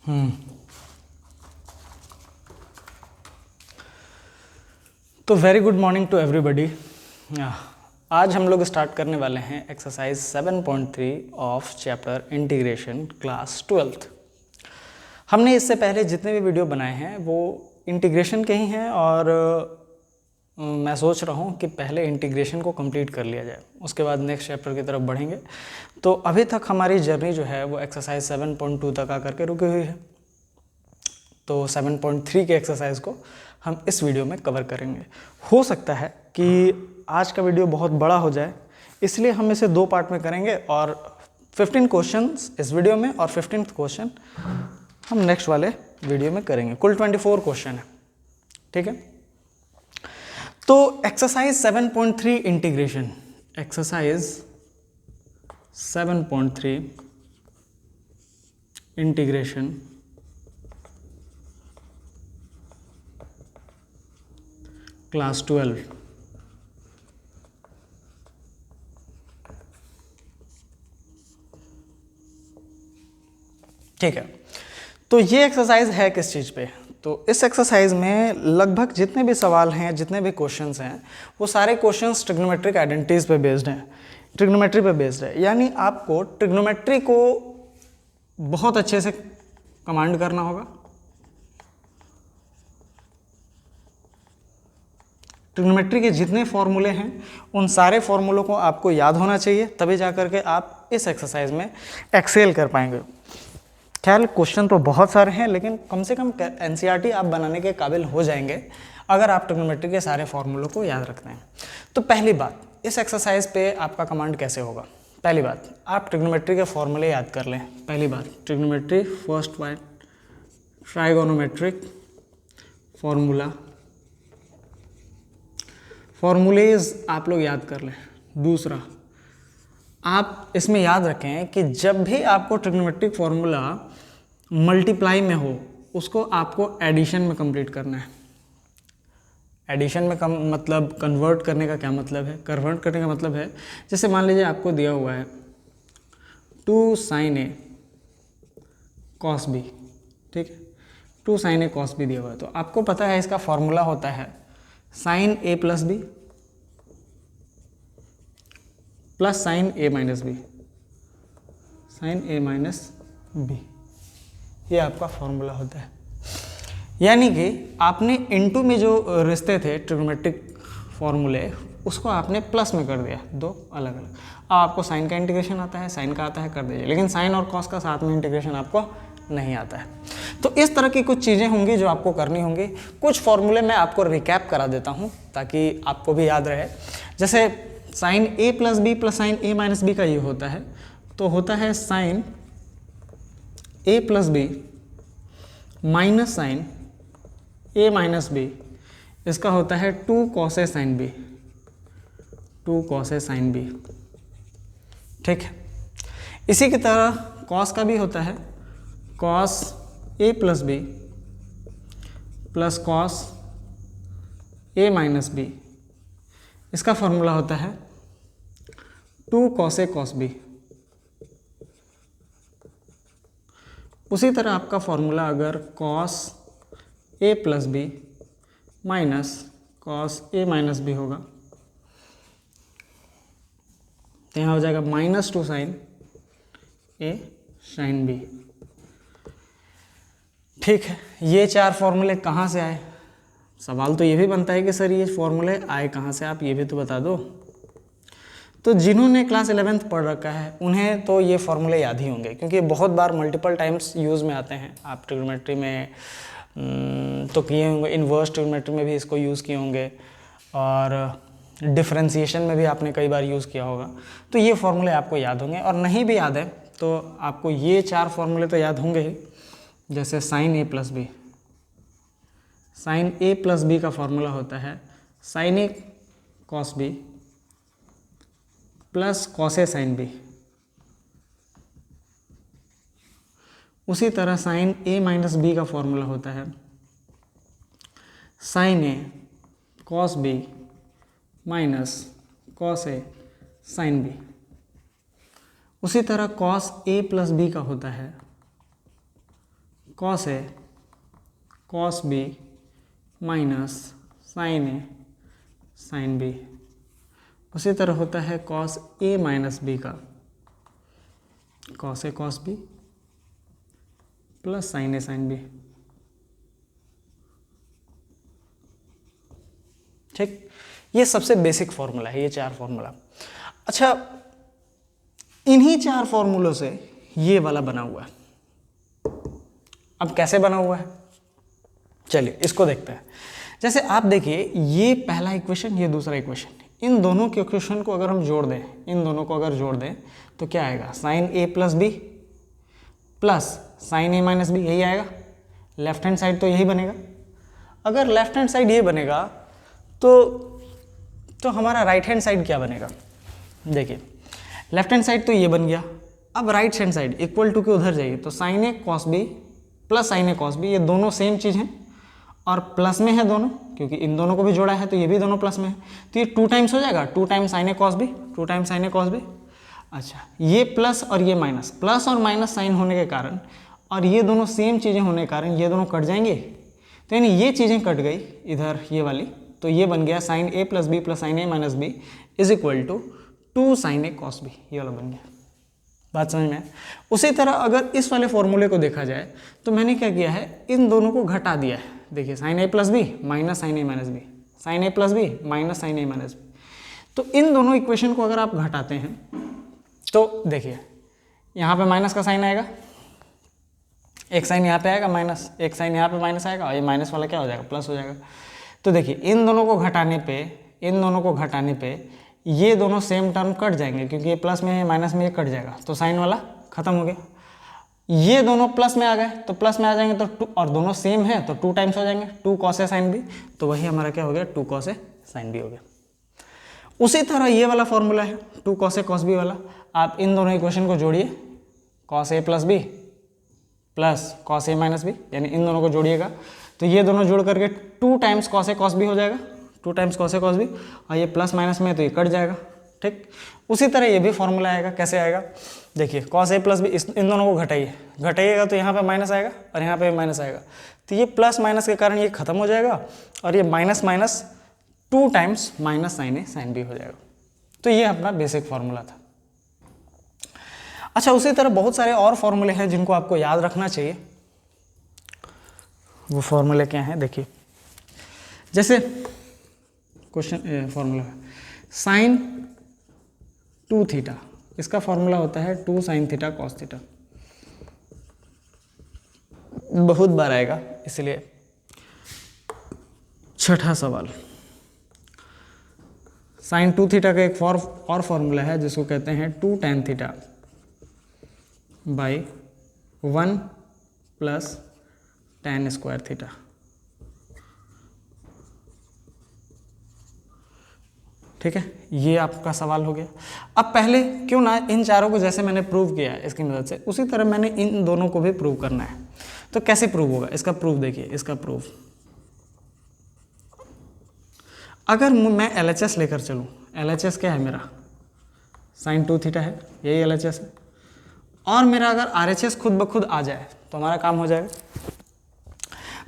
तो very good morning to everybody. आज हम लोग स्टार्ट करने वाले हैं exercise 7.3 of chapter integration class 12th। हमने इससे पहले जितने भी वीडियो बनाए हैं वो इंटीग्रेशन के ही हैं और मैं सोच रहा हूँ कि पहले इंटीग्रेशन को कंप्लीट कर लिया जाए, उसके बाद नेक्स्ट चैप्टर की तरफ बढ़ेंगे। तो अभी तक हमारी जर्नी जो है वो एक्सरसाइज 7.2 तक आकर के रुकी हुई है। तो 7.3 के एक्सरसाइज को हम इस वीडियो में कवर करेंगे। हो सकता है कि आज का वीडियो बहुत बड़ा हो जाए, इसलिए हम इसे 2 पार्ट में करेंगे और 15 क्वेश्चंस इस वीडियो में और 15th क्वेश्चन हम नेक्स्ट वाले वीडियो में करेंगे। कुल 24 क्वेश्चन है, ठीक है। तो exercise 7.3 integration, exercise 7.3 integration class 12। ठीक है, तो ये एक्सरसाइज है किस चीज़ पे? तो इस एक्सरसाइज में लगभग जितने भी सवाल हैं, जितने भी क्वेश्चंस हैं, वो सारे क्वेश्चंस ट्रिग्नोमेट्रिक आइडेंटिटीज पे बेस्ड हैं, ट्रिग्नोमेट्री पे बेस्ड है। यानी आपको ट्रिग्नोमेट्री को बहुत अच्छे से कमांड करना होगा। ट्रिग्नोमेट्री के जितने फॉर्मूले हैं उन सारे फॉर्मूलों को आपको याद होना चाहिए, तभी जाकर के आप इस एक्सरसाइज में एक्सेल कर पाएंगे। खैर क्वेश्चन तो बहुत सारे हैं, लेकिन कम से कम एनसीईआरटी आप बनाने के काबिल हो जाएंगे अगर आप ट्रिग्नोमेट्री के सारे फॉर्मूलों को याद रखते हैं। तो पहली बात, इस एक्सरसाइज पे आपका कमांड कैसे होगा? पहली बात, आप ट्रिग्नोमेट्री के फॉर्मूले याद कर लें। पहली बात, trigonometry first point, trigonometric formula, formulas आप लोग याद कर लें। दूसरा, आप इसमें याद रखें कि जब भी आपको ट्रिग्नोमेट्रिक फॉर्मूला मल्टीप्लाई में हो, उसको आपको एडिशन में कंप्लीट करना है। एडिशन में मतलब कन्वर्ट करने का क्या मतलब है? कन्वर्ट करने का मतलब है, जैसे मान लीजिए आपको दिया हुआ है 2 sin A cos B, ठीक है। 2 sin A cos B दिया हुआ है, तो आपको पता है इसका फॉर्मूला होता है sin A plus B plus sin A minus B, sin A minus B, ये आपका फॉर्मूला होता है। यानी कि आपने इनटू में जो रिश्ते थे ट्रिग्नोमेट्रिक फॉर्मूले, उसको आपने प्लस में कर दिया, 2 अलग अलग। अब आपको साइन का इंटीग्रेशन आता है, साइन का आता है, कर दीजिए, लेकिन साइन और कॉस का साथ में इंटीग्रेशन आपको नहीं आता है। तो इस तरह की कुछ चीज़ें होंगी जो आपको करनी होंगी। कुछ फॉर्मूले मैं आपको रिकैप करा देता हूँ ताकि आपको भी याद रहे। जैसे sine A plus B plus sine A minus B का ये होता है, तो होता है sine A plus B minus sine A minus B, इसका होता है 2 cos A sin B, 2 cos A sin B, ठीक है। इसी की तरह cos का भी होता है cos A plus B plus cos A minus B, इसका फॉर्मूला होता है 2 cos A cos B। उसी तरह आपका फॉर्मूला अगर cos A plus B minus cos A minus B होगा, तो यहाँ हो जाएगा -2 sin A sin B, ठीक है। ये 4 फॉर्मूले कहाँ से आए? सवाल तो ये भी बनता है कि सर ये फॉर्मूले आए कहाँ से, आप ये भी तो बता दो। तो जिन्होंने क्लास 11th पढ़ रखा है उन्हें तो ये फॉर्मूले याद ही होंगे, क्योंकि बहुत बार मल्टीपल टाइम्स यूज़ में आते हैं। आप ट्रिग्नोमेट्री में तो किए होंगे, इन्वर्स ट्रिग्नोमेट्री में भी इसको यूज़ किए होंगे, और डिफरेंशिएशन में भी आपने कई बार यूज़ किया होगा। तो ये फॉर्मूले आपको याद होंगे, और नहीं भी याद है तो आपको ये 4 फॉर्मूले तो याद होंगे ही। जैसे sine A plus B, sine A plus B का फॉर्मूला होता है sine A cos B plus cos A sin B। उसी तरह साइन A माइनस बी का फॉर्मूला होता है sine A cos B minus cos A sin B। उसी तरह cos A प्लस बी का होता है cos A cos B minus sine A sine B. उसी तरह होता है कॉस ए माइनस बी का cos A cos B plus sine A sine B. ठीक, ये सबसे बेसिक फॉर्मूला है, ये 4 फॉर्मूला। अच्छा, इन्हीं 4 फॉर्मूलों से ये वाला बना हुआ है। अब कैसे बना हुआ है, चलिए इसको देखते हैं। जैसे आप देखिए, ये पहला इक्वेशन, ये दूसरा इक्वेशन, इन दोनों के इक्वेशन को अगर हम जोड़ दें, इन दोनों को अगर जोड़ दें तो क्या आएगा, sign A plus B plus sine A minus B, यही आएगा। लेफ्ट हैंड साइड तो यही बनेगा। अगर लेफ्ट हैंड साइड ये बनेगा तो हमारा राइट हैंड साइड क्या बनेगा, देखिए लेफ्ट हैंड साइड तो ये बन गया। अब right hand side equal to के उधर जाइए तो sine A cos B plus sine A cos B, ये दोनों सेम चीज़ हैं और प्लस में है दोनों, क्योंकि इन दोनों को भी जोड़ा है तो ये भी दोनों प्लस में है। तो ये 2 टाइम्स हो जाएगा, 2 times sign A cos B, 2 times sign A cos B. अच्छा, ये प्लस और ये माइनस, प्लस और माइनस साइन होने के कारण और ये दोनों सेम चीज़ें होने के कारण ये दोनों कट जाएंगे। तो यानी ये चीज़ें कट गई इधर ये वाली, तो ये बन गया sine A plus B plus sine A minus B is equal to 2 sine A cos B, ये वाला बन गया। बात समझ में आए? उसी तरह अगर इस वाले फॉर्मूले को देखा जाए तो मैंने क्या किया है, इन दोनों को घटा दिया है। देखिए sign A plus B minus sine A minus B, sign A plus B minus sine A minus B. तो इन दोनों इक्वेशन को अगर आप घटाते हैं तो देखिए यहाँ पे माइनस का साइन आएगा, एक साइन यहाँ पे आएगा माइनस, एक साइन यहाँ पे माइनस आएगा और ये माइनस वाला क्या हो जाएगा, प्लस हो जाएगा। तो देखिए इन दोनों को घटाने पे ये दोनों सेम टर्म कट जाएंगे, क्योंकि ये प्लस में है माइनस में ये कट जाएगा, तो साइन वाला खत्म हो गया। ये दोनों प्लस में आ गए तो प्लस में आ जाएंगे तो 2, और दोनों सेम है तो 2 टाइम्स हो जाएंगे, 2 कॉस ए साइन बी, तो वही हमारा क्या हो गया, 2 कॉस ए साइन बी हो गया। उसी तरह ये वाला फॉर्मूला है 2 कॉस ए कॉस बी वाला, आप इन दोनों इक्वेशन को जोड़िए, cos A plus B plus cos A minus B, यानी इन दोनों को जोड़िएगा तो ये दोनों जोड़ करके 2 times cos A cos B हो जाएगा, 2 times cos A cos B, और ये प्लस माइनस में है तो ये कट जाएगा। ठीक, उसी तरह ये भी फॉर्मूला आएगा। कैसे आएगा, देखिए कॉस ए प्लस बी, इन दोनों को घटाइएगा तो यहाँ पे माइनस आएगा और यहाँ पे माइनस आएगा, तो ये प्लस माइनस के कारण ये खत्म हो जाएगा और ये minus minus 2 times minus sine A sine B हो जाएगा। तो ये अपना बेसिक फॉर्मूला था। अच्छा, उसी तरह बहुत सारे और फॉर्मूले हैं जिनको आपको याद रखना चाहिए। वो फॉर्मूले क्या हैं, देखिए जैसे क्वेश्चन फॉर्मूला साइन 2 थीटा, इसका फॉर्मूला होता है 2 साइन थीटा कॉस थीटा। बहुत बार आएगा इसलिए छठा सवाल, साइन 2 थीटा का एक और फॉर्मूला है जिसको कहते हैं 2 tan theta by 1 plus tan square theta. ठीक है, ये आपका सवाल हो गया। अब पहले क्यों ना इन चारों को जैसे मैंने प्रूव किया है इसकी मदद से, उसी तरह मैंने इन दोनों को भी प्रूव करना है। तो कैसे प्रूव होगा, इसका प्रूफ देखिए, इसका प्रूफ अगर मैं LHS लेकर चलूँ, LHS क्या है मेरा, साइन 2 थीटा है, यही LHS है, और मेरा अगर RHS खुद ब खुद आ जाए तो हमारा काम हो जाएगा।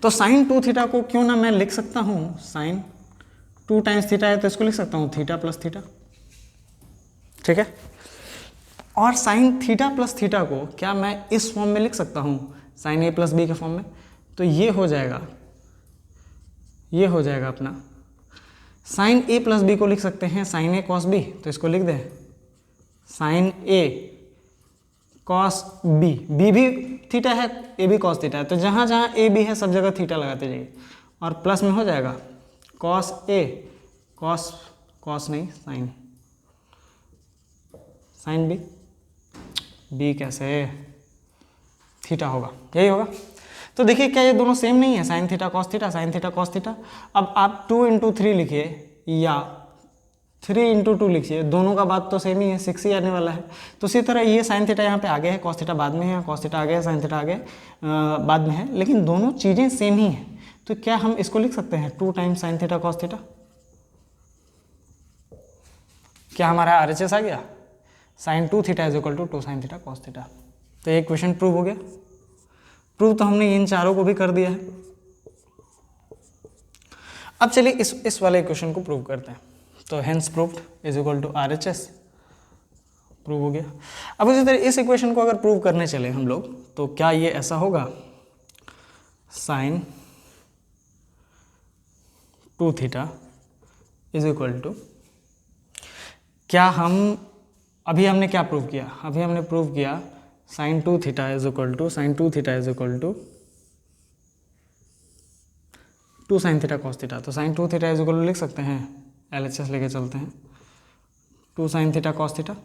तो साइन 2 थीटा को क्यों ना मैं लिख सकता हूँ, साइन 2 टाइम्स थीटा है तो इसको लिख सकता हूँ थीटा प्लस थीटा। ठीक है, और साइन थीटा प्लस थीटा को क्या मैं इस फॉर्म में लिख सकता हूँ, साइन ए प्लस बी के फॉर्म में। तो ये हो जाएगा अपना साइन ए प्लस बी को लिख सकते हैं साइन ए कॉस बी, तो इसको लिख दें sign A cos B, B भी थीटा है, ए भी कॉस थीटा है, तो जहाँ जहाँ ए बी है सब जगह थीटा लगाते जाइए, और प्लस में हो जाएगा कॉस ए कॉस नहीं साइन बी, बी कैसे थीटा होगा, यही होगा। तो देखिए क्या ये दोनों सेम नहीं है, sign theta cos theta, sign theta cos theta. अब आप 2 × 3 लिखिए या 3 × 2 लिखिए, दोनों का बात तो सेम ही है, 6 ही आने वाला है। तो इसी तरह ये साइन थीटा यहाँ पे आगे है, कॉस थीटा बाद में है, कॉस थीटा आगे है, साइन थीटा आगे बाद में है, लेकिन दोनों चीज़ें सेम ही हैं। तो क्या हम इसको लिख सकते हैं 2 times sine theta cos theta. क्या हमारा RHS आ गया, sine 2 theta is equal to 2 sine theta cos theta. तो ये क्वेश्चन प्रूव हो गया। प्रूव तो हमने इन चारों को भी कर दिया है। अब चलिए इस वाले इक्वेशन को प्रूव करते हैं। तो hence proved is equal to RHS, prove हो गया। अब इसी तरह इस इक्वेशन को अगर प्रूव करने चले हम लोग, तो क्या ये ऐसा होगा, sine 2 theta is equal to, क्या हम अभी हमने क्या प्रूव किया, अभी हमने प्रूव किया sine 2 theta is equal to 2 sine theta cos theta. तो sine 2 theta is equal to लिख सकते हैं, LHS लेके चलते हैं, 2 साइन थीटा कॉस थीटा।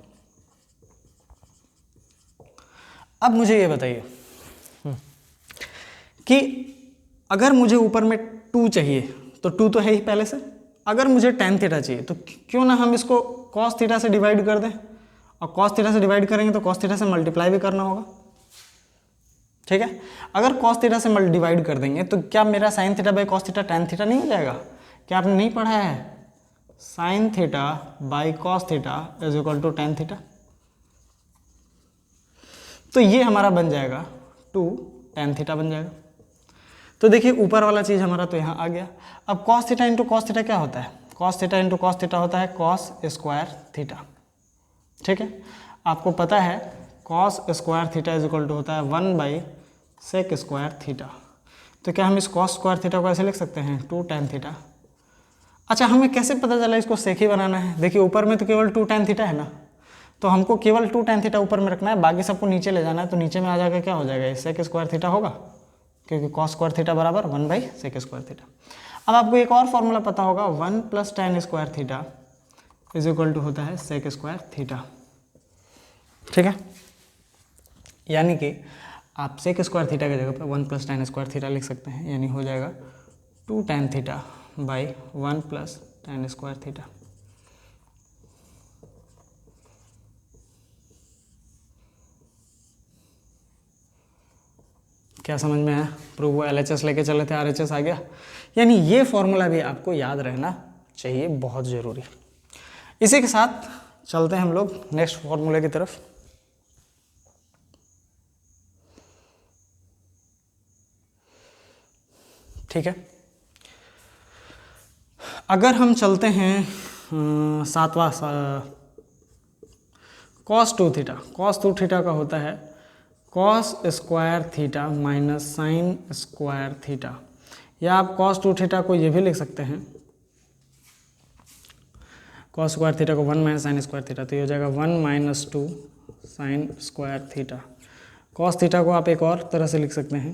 अब मुझे ये बताइए कि अगर मुझे ऊपर में 2 चाहिए तो 2 तो है ही पहले से, अगर मुझे tan थीटा चाहिए तो क्यों ना हम इसको cos थीटा से डिवाइड कर दें, और cos थीटा से डिवाइड करेंगे तो cos थीटा से मल्टीप्लाई भी करना होगा, ठीक है। अगर cos थीटा से डिवाइड कर देंगे तो क्या मेरा sin theta by cos theta tan theta नहीं हो जाएगा? क्या आपने नहीं पढ़ा है, sin theta by cos theta is equal to tan theta. तो ये हमारा बन जाएगा 2 tan थीटा बन जाएगा। तो देखिए ऊपर वाला चीज़ हमारा तो यहाँ आ गया। अब cos theta into cos theta क्या होता है, cos theta into cos theta होता है cos स्क्वायर थीटा, ठीक है। आपको पता है cos square theta is equal to होता है 1 बाई सेक स्क्वायर थीटा। तो क्या हम इस cos स्क्वायर थीटा को ऐसे लिख सकते हैं 2 tan थीटा। अच्छा, हमें कैसे पता चला इसको सेक ही बनाना है? देखिए ऊपर में तो केवल 2 tan थीटा है ना, तो हमको केवल 2 tan थीटा ऊपर में रखना है, बाकी सबको नीचे ले जाना है। तो नीचे में आ जाकर क्या हो जाएगा, सेक स्क्वायर थीटा होगा, क्योंकि cos स्क्वायर थीटा बराबर 1 बाई सेक स्क्वायर थीटा। अब आपको एक और फॉर्मूला पता होगा, 1 plus tan square theta is equal to होता है सेक स्क्वायर थीटा, ठीक है। यानी कि आप सेक स्क्वायर थीटा की जगह पे 1 प्लस tan स्क्वायर थीटा लिख सकते हैं, यानी हो जाएगा 2 tan theta by 1 plus tan square theta. क्या समझ में आया? प्रूव हुआ, LHS लेके चले थे, RHS आ गया। यानी ये फॉर्मूला भी आपको याद रहना चाहिए, बहुत ज़रूरी। इसी के साथ चलते हैं हम लोग नेक्स्ट फॉर्मूले की तरफ। ठीक है, अगर हम चलते हैं 7वां cos 2 थीटा, cos 2 थीटा का होता है cos square theta minus sine square theta, या आप cos 2 थीटा को ये भी लिख सकते हैं cos स्क्वायर थीटा को 1 माइनस साइन स्क्वायर थीटा, तो ये हो जाएगा 1 minus 2 sine square theta. cos theta को आप एक और तरह से लिख सकते हैं,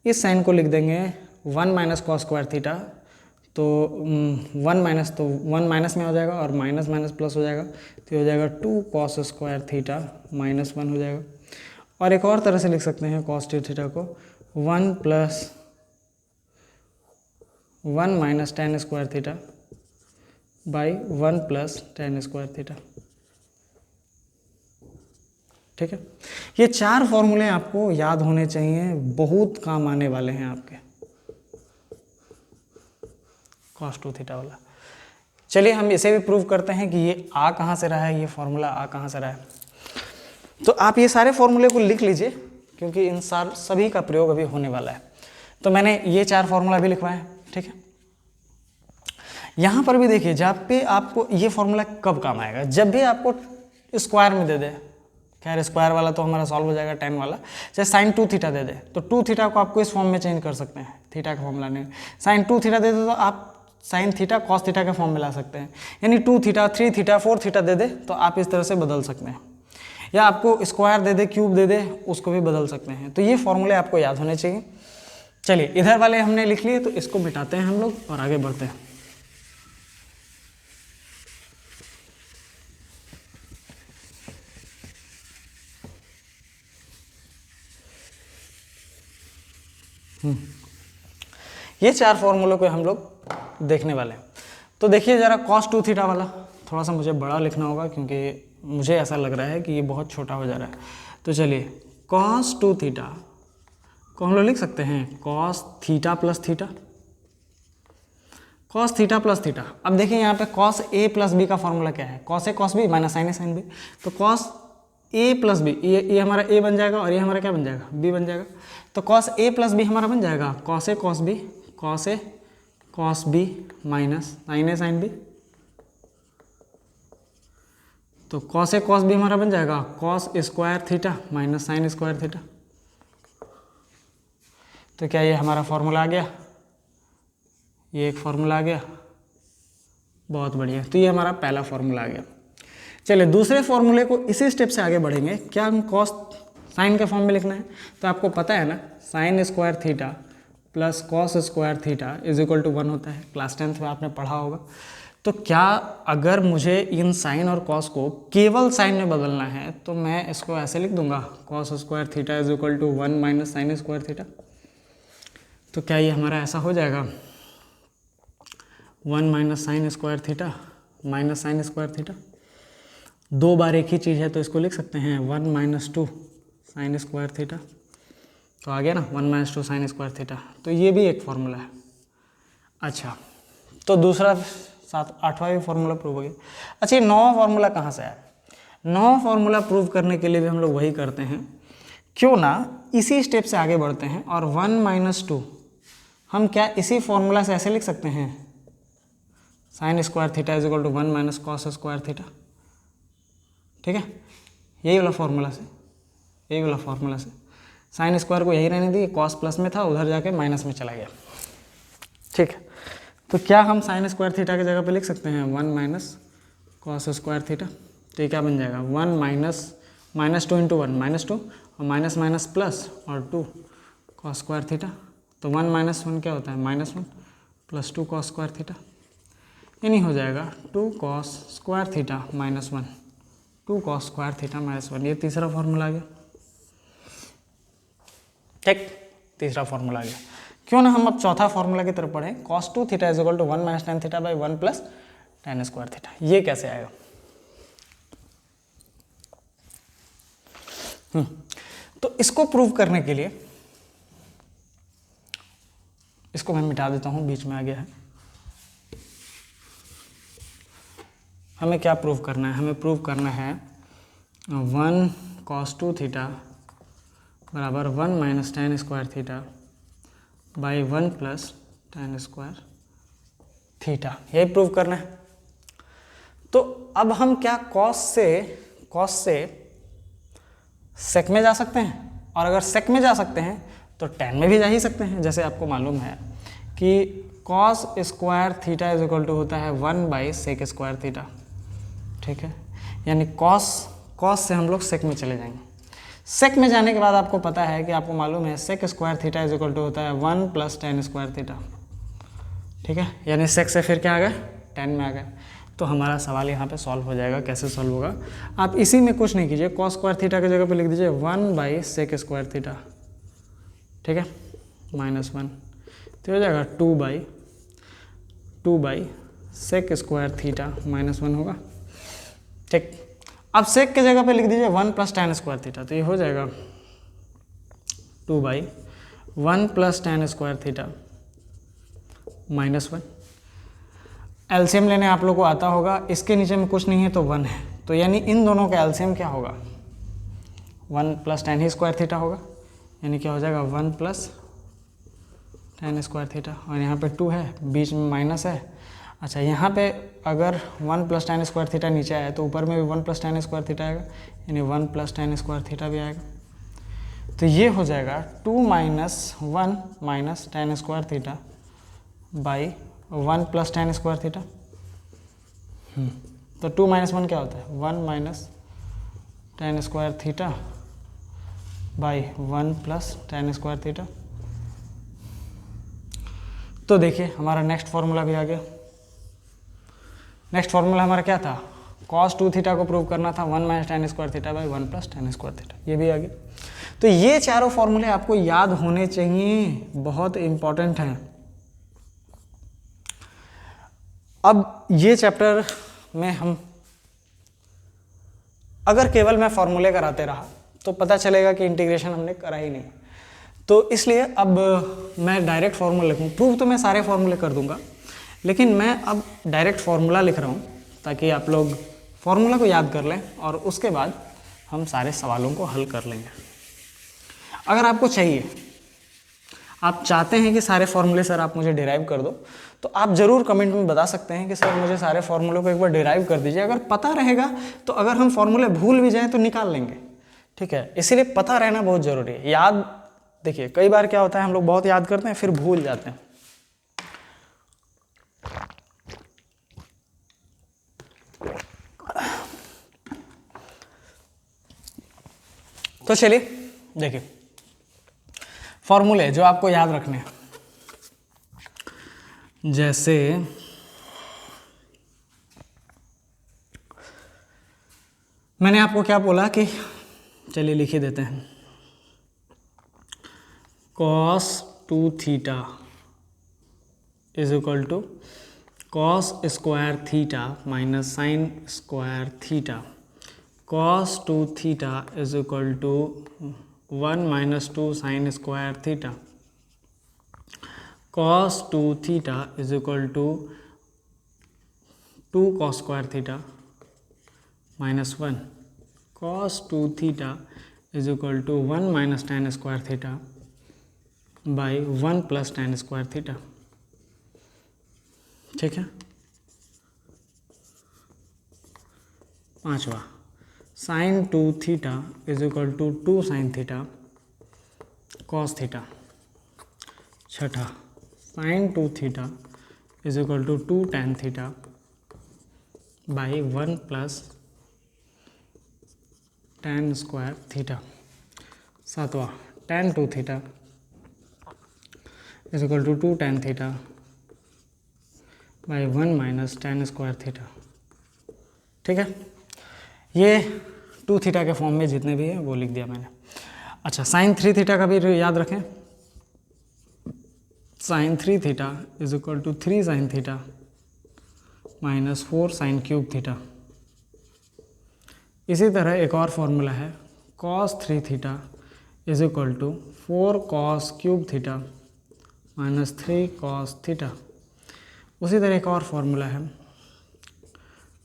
इस साइन को लिख देंगे 1 माइनस cos स्क्वायर थीटा, तो 1 माइनस, तो 1 माइनस में हो जाएगा और माइनस माइनस प्लस हो जाएगा, तो ये हो जाएगा 2 cos स्क्वायर थीटा माइनस 1 हो जाएगा। और एक और तरह से लिख सकते हैं cos 2 थीटा को 1 plus 1 minus tan square theta by 1 plus tan square theta, ठीक है। ये 4 फॉर्मूले आपको याद होने चाहिए, बहुत काम आने वाले हैं आपके cos 2 थीटा वाला। चलिए हम इसे भी प्रूव करते हैं कि ये आ कहाँ से रहा है, ये फॉर्मूला आ कहाँ से रहा है। तो आप ये सारे फॉर्मूले को लिख लीजिए, क्योंकि इन सभी का प्रयोग अभी होने वाला है। तो मैंने ये 4 फॉर्मूला भी लिखवाए, ठीक है। यहाँ पर भी देखिए, जब पे आपको ये फॉर्मूला कब काम आएगा, जब भी आपको स्क्वायर में दे दे, खैर स्क्वायर वाला तो हमारा सॉल्व हो जाएगा, tan वाला, चाहे साइन 2 थीटा दे दे, तो 2 थीटा को आपको इस फॉर्म में चेंज कर सकते हैं, थीटा का फॉर्मूला नहीं, साइन 2 थीटा दे दे तो आप साइन थीटा cos थीटा के फॉर्म में ला सकते हैं, यानी 2 थीटा 3 थीटा 4 थीटा दे दे तो आप इस तरह से बदल सकते हैं, या आपको स्क्वायर दे दे, क्यूब दे दे, उसको भी बदल सकते हैं। तो ये फॉर्मूले आपको याद होने चाहिए। चलिए इधर वाले हमने लिख लिए, तो इसको मिटाते हैं हम लोग और आगे बढ़ते हैं। ये 4 फॉर्मूलों को हम लोग देखने वाले हैं। तो देखिए जरा cos 2 थीटा वाला थोड़ा सा मुझे बड़ा लिखना होगा, क्योंकि मुझे ऐसा लग रहा है कि ये बहुत छोटा हो जा रहा है। तो चलिए cos 2 थीटा को हम लोग लिख सकते हैं cos theta plus theta, cos theta plus theta. अब देखिए यहाँ पे cos a प्लस b का फॉर्मूला क्या है, cos a cos b minus sin a sin b। तो cos ए प्लस बी, ये हमारा ए बन जाएगा और ये हमारा क्या बन जाएगा, बी बन जाएगा। तो कॉस ए प्लस बी हमारा बन जाएगा cos A cos B, cos A cos B minus sine A sine B. तो कॉस ए कॉस बी हमारा बन जाएगा cos square theta minus sine square theta. तो क्या ये हमारा फॉर्मूला आ गया, ये एक फॉर्मूला आ गया, बहुत बढ़िया। तो ये हमारा पहला फॉर्मूला आ गया। चलिए दूसरे फॉर्मूले को इसी स्टेप से आगे बढ़ेंगे। क्या हम कॉस साइन के फॉर्म में लिखना है, तो आपको पता है ना sine square theta plus cos square theta is equal to 1 होता है, क्लास 10th में आपने पढ़ा होगा। तो क्या अगर मुझे इन साइन और कॉस को केवल साइन में बदलना है तो मैं इसको ऐसे लिख दूंगा cos square theta is equal to 1 minus sine square theta. तो क्या ये हमारा ऐसा हो जाएगा 1 minus sine square theta minus sine square theta. 2 बार एक ही चीज़ है तो इसको लिख सकते हैं 1 माइनस 2 साइन स्क्वायर थीटा। तो आ गया ना 1 माइनस 2 साइन स्क्वायर थीटा। तो ये भी एक फॉर्मूला है। अच्छा, तो दूसरा 8वां भी फॉर्मूला प्रूव हो गया। अच्छा, ये 9वां फॉर्मूला कहाँ से आया? 9वां फॉर्मूला प्रूव करने के लिए भी हम लोग वही करते हैं, क्यों ना इसी स्टेप से आगे बढ़ते हैं। और 1 माइनस 2 हम क्या इसी फॉर्मूला से ऐसे लिख सकते हैं sine square theta is equal to 1 minus cos square theta. ठीक है, यही वाला फॉर्मूला से, यही वाला फॉर्मूला से साइन स्क्वायर को यही रहने दी, कॉस प्लस में था, उधर जाके माइनस में चला गया। ठीक है, तो क्या हम साइन स्क्वायर थीटा की जगह पे लिख सकते हैं 1 माइनस कॉस स्क्वायर थीटा। तो ये क्या बन जाएगा 1 माइनस 2 इंटू 1 माइनस 2 और माइनस माइनस प्लस और 2 कॉस स्क्वायर थीटा। तो 1 माइनस 1 क्या होता है -1 प्लस 2 कॉस स्क्वायर थीटा, यानी हो जाएगा 2 cos square theta minus 1, 2 cos square theta minus 1। ये तीसरा फॉर्मूला आ गया। ठीक, तीसरा फॉर्मूला आ गया। क्यों ना हम अब चौथा फॉर्मूला की तरफ पढ़ें, cos 2 theta is equal to 1 minus tan theta by 1 plus tan square theta. ये कैसे आएगा? तो इसको प्रूव करने के लिए इसको मैं मिटा देता हूं, बीच में आ गया है। हमें क्या प्रूव करना है? हमें प्रूव करना है 1 cos 2 थीटा बराबर 1 minus tan square theta by 1 plus tan square theta, यही प्रूव करना है। तो अब हम क्या कॉस से सेक में जा सकते हैं, और अगर सेक में जा सकते हैं तो tan में भी जा ही सकते हैं। जैसे आपको मालूम है कि cos square theta is equal to होता है 1 बाई सेक स्क्वायर थीटा। ठीक है, यानी कॉस से हम लोग सेक में चले जाएंगे। सेक में जाने के बाद आपको पता है कि आपको मालूम है sec square theta is equal to होता है 1 प्लस tan स्क्वायर थीटा। ठीक है, यानी सेक से फिर क्या आ गए, tan में आ गए। तो हमारा सवाल यहाँ पे सॉल्व हो जाएगा। कैसे सॉल्व होगा? आप इसी में कुछ नहीं कीजिए, कॉस स्क्वायर थीटा की जगह पे लिख दीजिए 1 बाई सेक स्क्वायर थीटा। ठीक है, -1 तो हो जाएगा 2 बाई सेक स्क्वायर थीटा -1 होगा। ठीक, अब सेक के जगह पे लिख दीजिए 1 प्लस tan स्क्वायर थीटा। तो ये हो जाएगा 2 by 1 plus tan square theta -1। LCM लेने आप लोग को आता होगा, इसके नीचे में कुछ नहीं है तो 1 है, तो यानी इन दोनों का एलसीएम क्या होगा 1 प्लस tan ही स्क्वायर थीटा होगा, यानी क्या हो जाएगा 1 प्लस tan स्क्वायर थीटा। और यहाँ पे 2 है, बीच में माइनस है। अच्छा, यहाँ पे अगर 1 प्लस tan स्क्वायर थीटा नीचे आया तो ऊपर में भी 1 प्लस tan स्क्वायर थीटा आएगा, यानी 1 प्लस tan स्क्वायर थीटा भी आएगा। तो ये हो जाएगा 2 minus 1 minus tan square theta by 1 plus tan square theta. तो 2 माइनस 1 क्या होता है 1 minus tan square theta by 1 plus tan square theta. तो देखिए हमारा नेक्स्ट फॉर्मूला भी आ गया। नेक्स्ट फॉर्मूला हमारा क्या था, cos 2 थीटा को प्रूव करना था 1 minus tan square theta by 1 plus tan square theta, ये भी आ गया। तो ये चारों फॉर्मूले आपको याद होने चाहिए, बहुत इंपॉर्टेंट हैं। अब ये चैप्टर में हम अगर केवल मैं फॉर्मूले कराते रहा तो पता चलेगा कि इंटीग्रेशन हमने करा ही नहीं। तो इसलिए अब मैं डायरेक्ट फार्मूला लिखूँ। प्रूव तो मैं सारे फार्मूले कर दूंगा, लेकिन मैं अब डायरेक्ट फार्मूला लिख रहा हूँ ताकि आप लोग फार्मूला को याद कर लें और उसके बाद हम सारे सवालों को हल कर लेंगे। अगर आपको चाहिए, आप चाहते हैं कि सारे फॉर्मूले सर आप मुझे डिराइव कर दो, तो आप ज़रूर कमेंट में बता सकते हैं कि सर मुझे सारे फॉर्मूलों को एक बार डिराइव कर दीजिए। अगर पता रहेगा तो अगर हम फॉर्मूले भूल भी जाएं तो निकाल लेंगे, ठीक है। इसीलिए पता रहना बहुत ज़रूरी है। याद, देखिए कई बार क्या होता है, हम लोग बहुत याद करते हैं फिर भूल जाते हैं। तो चलिए देखिए फॉर्मूले जो आपको याद रखने हैं, जैसे मैंने आपको क्या बोला कि चलिए लिख ही देते हैं, cos 2 theta is equal to cos square theta minus sine square theta. cos 2 theta is equal to 1 minus 2 sine square theta. cos 2 theta is equal to 2 cos square theta minus 1। cos 2 theta is equal to 1 minus tan square theta by 1 plus tan square theta, ठीक है। पांचवा, sine 2 theta is equal to 2 sine theta cos theta. छठा, sine 2 theta is equal to 2 tan theta by 1 plus tan square theta. सातवां, tan 2 theta is equal to 2 tan theta by 1 minus tan square theta, ठीक है। ये 2 theta के form में जितने भी हैं वो लिख दिया मैंने। अच्छा, साइन 3 थीटा का भी याद रखें। Sine 3 theta is equal to 3 sine theta minus 4 sine cube theta. इसी तरह एक और फॉर्मूला है, cos 3 theta is equal to 4 cos cube theta minus 3 cos theta. उसी तरह एक और फॉर्मूला है,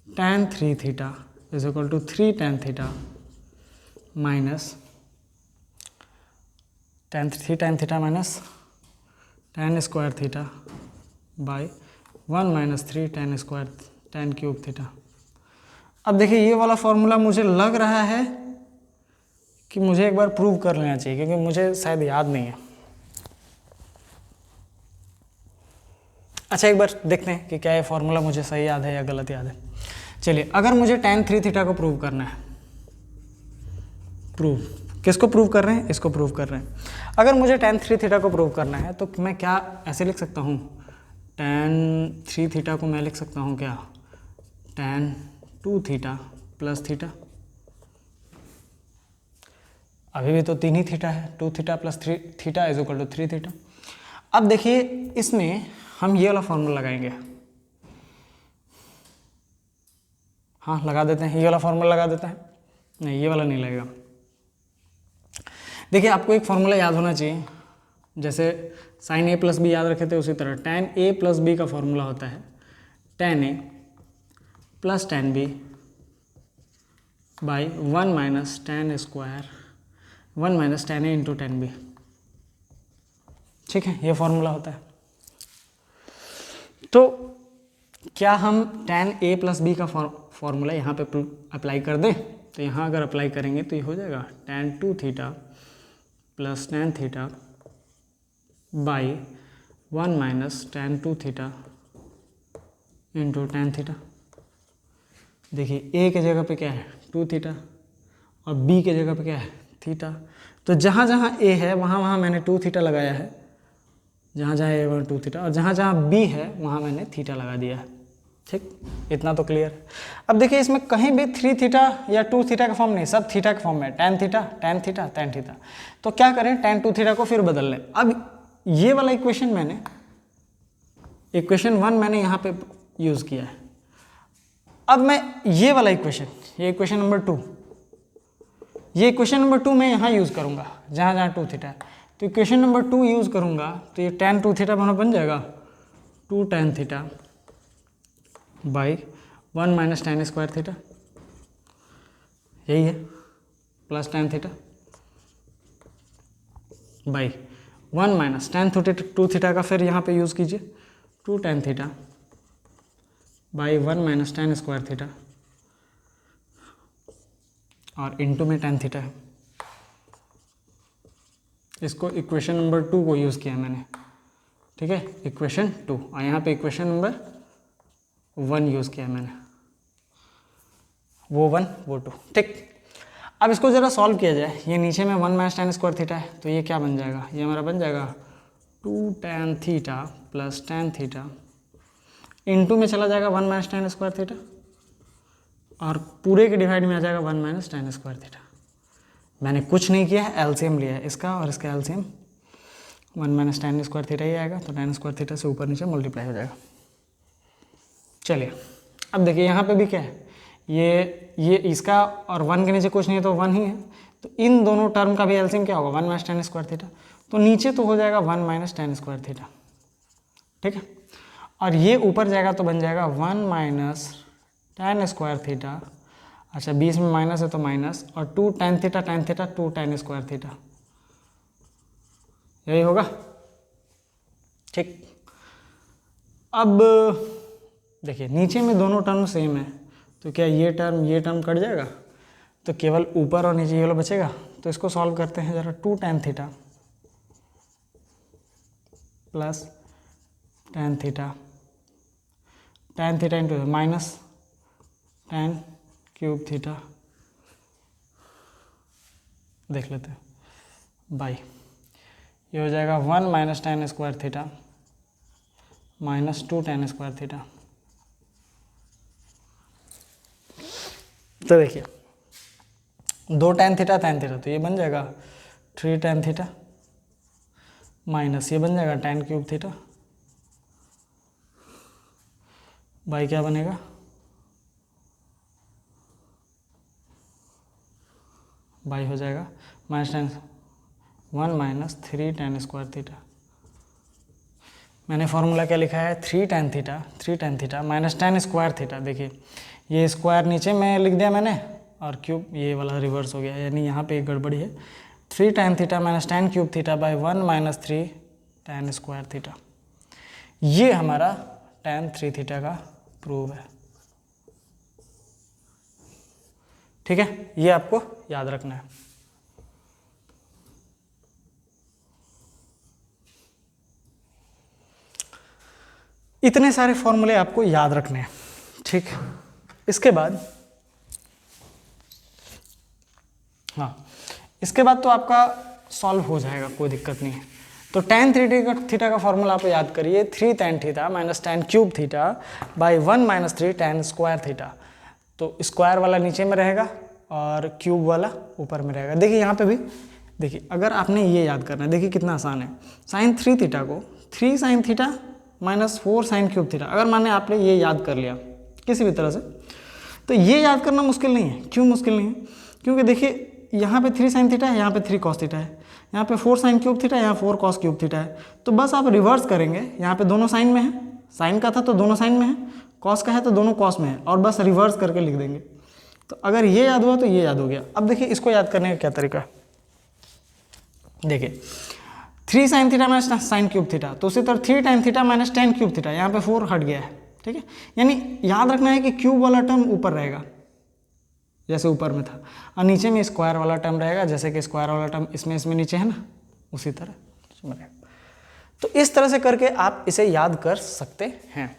tan 3 theta is equal to 3 tan theta minus tan theta minus tan square theta by 1 minus 3 tan square tan cube theta. अब देखिए ये वाला formula मुझे लग रहा है कि मुझे एक बार प्रूव कर लेना चाहिए, क्योंकि मुझे शायद याद नहीं है। अच्छा, एक बार देखते हैं कि क्या ये फॉर्मूला मुझे सही याद है या गलत याद है। चलिए, अगर मुझे tan 3 थीटा को प्रूव करना है, प्रूव किसको प्रूव कर रहे हैं, इसको प्रूव कर रहे हैं। अगर मुझे tan 3 थीटा को प्रूव करना है तो मैं क्या ऐसे लिख सकता हूँ, tan 3 थीटा को मैं लिख सकता हूँ क्या, tan 2 थीटा प्लस थीटा। अभी भी तो 3 ही थीटा है, 2 theta plus 3 theta is equal to 3 theta. अब देखिए इसमें हम ये वाला फॉर्मूला लगाएंगे। हाँ, लगा देते हैं, ये वाला फॉर्मूला लगा देते हैं। नहीं, ये वाला नहीं लगेगा। देखिए आपको एक फॉर्मूला याद होना चाहिए, जैसे साइन ए प्लस बी याद रखे थे, उसी तरह tan ए प्लस बी का फॉर्मूला होता है tan A plus tan B by 1 minus tan square 1 minus tan A into tan B, ठीक है। ये फॉर्मूला होता है। तो क्या हम tan ए प्लस बी का फॉर्मूला यहाँ पे अप्लाई कर दें? तो यहाँ अगर अप्लाई करेंगे तो ये हो जाएगा tan 2 theta plus tan theta by 1 minus tan 2 theta into tan theta. देखिए ए के जगह पे क्या है 2 थीटा और बी के जगह पे क्या है थीटा। तो जहाँ जहाँ ए है वहाँ वहाँ मैंने 2 थीटा लगाया है, जहाँ जहाँ ए वहाँ 2 थीटा, और जहाँ जहाँ बी है वहाँ मैंने थीटा लगा दिया है, ठीक। इतना तो क्लियर है। अब देखिए इसमें कहीं भी 3 थीटा या 2 थीटा का फॉर्म नहीं, सब थीटा के फॉर्म में, tan theta tan theta tan theta. तो क्या करें, tan 2 थीटा को फिर बदल लें। अब ये वाला इक्वेशन मैंने, इक्वेशन 1 मैंने यहाँ पे यूज़ किया है। अब मैं ये वाला इक्वेशन, ये इक्वेशन नंबर 2, ये इक्वेशन नंबर 2 मैं यहाँ यूज़ करूँगा जहाँ जहाँ 2 थीटा है। तो इक्वेशन नंबर 2 यूज़ करूँगा तो ये tan 2 थीटा बन जाएगा 2 tan theta by 1 minus tan square theta, यही है। Plus tan theta by 1 minus tan two theta का फिर यहाँ पे यूज़ कीजिए, 2 tan theta by 1 minus tan square theta और इनटू में टेन थीटा है। इसको इक्वेशन नंबर 2 को यूज़ किया मैंने, ठीक है, इक्वेशन 2, और यहाँ पे इक्वेशन नंबर 1 यूज़ किया मैंने, वो 1 वो 2, ठीक। अब इसको ज़रा सॉल्व किया जाए। ये नीचे में 1 माइनस टेन स्क्वायर थीटा है, तो ये क्या बन जाएगा, ये हमारा बन जाएगा 2 tan theta plus tan theta, into में चला जाएगा 1 माइनस टेन स्क्वायर थीटा, और पूरे के डिवाइड में आ जाएगा 1 माइनस टेन स्क्वायर थीटा। मैंने कुछ नहीं किया है, एलसीएम लिया है इसका और इसका LCM 1 minus tan square theta ही आएगा, तो टेन स्क्वायर थीटा से ऊपर नीचे मल्टीप्लाई हो जाएगा। चलिए अब देखिए यहाँ पे भी क्या है, ये इसका और 1 के नीचे कुछ नहीं है तो 1 ही है, तो इन दोनों टर्म का भी एलसीएम क्या होगा 1 माइनस टेन स्क्वायर थीटा, तो नीचे तो हो जाएगा 1 माइनस टेन स्क्वायर थीटा, ठीक है, और ये ऊपर जाएगा तो बन जाएगा 1 माइनस टेन स्क्वायर थीटा, अच्छा बीच में माइनस है तो माइनस, और 2 tan theta 2 ten square theta, यही होगा, ठीक। अब देखिए नीचे में दोनों टर्म सेम है, तो क्या ये टर्म कट जाएगा, तो केवल ऊपर और नीचे ये वाला बचेगा। तो इसको सॉल्व करते हैं ज़रा, 2 tan theta plus tan theta into minus ten cube theta, देख लेते हैं बाई, ये हो जाएगा 1 minus tan square theta minus 2 ten square theta. तो देखिए 2 टेन थीटा तो ये बन जाएगा 3 टेन थीटा माइनस ये बन जाएगा टेन क्यूब थीटा बाई क्या बनेगा, बाई हो जाएगा minus ten 1 minus 3 ten square theta. मैंने फॉर्मूला क्या लिखा है, 3 tan theta minus tan square theta. देखिए ये स्क्वायर नीचे में लिख दिया मैंने और क्यूब ये वाला रिवर्स हो गया, यानी यहाँ पे एक गड़बड़ी है। 3 tan theta minus ten cube theta by 1 minus 3 ten square theta, ये हमारा टेन 3 थीटा का प्रूव है, ठीक है, ये आपको याद रखना है। इतने सारे फॉर्मूले आपको याद रखने हैं, ठीक। इसके बाद इसके बाद तो आपका सॉल्व हो जाएगा, कोई दिक्कत नहीं है। तो टेन थीटा का फॉर्मूला आप याद करिए, 3 tan theta minus ten cube theta by 1 minus 3 ten square theta. तो स्क्वायर वाला नीचे में रहेगा और क्यूब वाला ऊपर में रहेगा। देखिए यहाँ पे भी देखिए, अगर आपने ये याद करना है, देखिए कितना आसान है। साइन 3 थीटा को 3 sine theta minus 4 sine cube theta, अगर माने आपने ये याद कर लिया किसी भी तरह से, तो ये याद करना मुश्किल नहीं है। क्यों मुश्किल नहीं है? क्योंकि देखिए यहाँ पे 3 साइन थीटा है, यहाँ पे 3 कॉस थीटा है, यहाँ पे 4 साइन क्यूब थीटा है, यहाँ 4 कॉस क्यूब थीटा है। तो बस आप रिवर्स करेंगे, यहाँ पे दोनों साइन में है, साइन का था तो दोनों साइन में है, कॉस का है तो दोनों कॉस में है, और बस रिवर्स करके लिख देंगे। तो अगर ये याद हुआ तो ये याद हो गया। अब देखिए इसको याद करने का क्या तरीका है, देखिए 3 sine theta minus sign cube theta, तो उसी तरह 3 tan theta minus ten cube theta, यहाँ पे 4 हट गया है, ठीक है। यानी याद रखना है कि क्यूब वाला टर्म ऊपर रहेगा जैसे ऊपर में था, और नीचे में स्क्वायर वाला टर्म रहेगा जैसे कि स्क्वायर वाला टर्म इसमें नीचे है ना, उसी तरह रहेगा। तो इस तरह से करके आप इसे याद कर सकते हैं।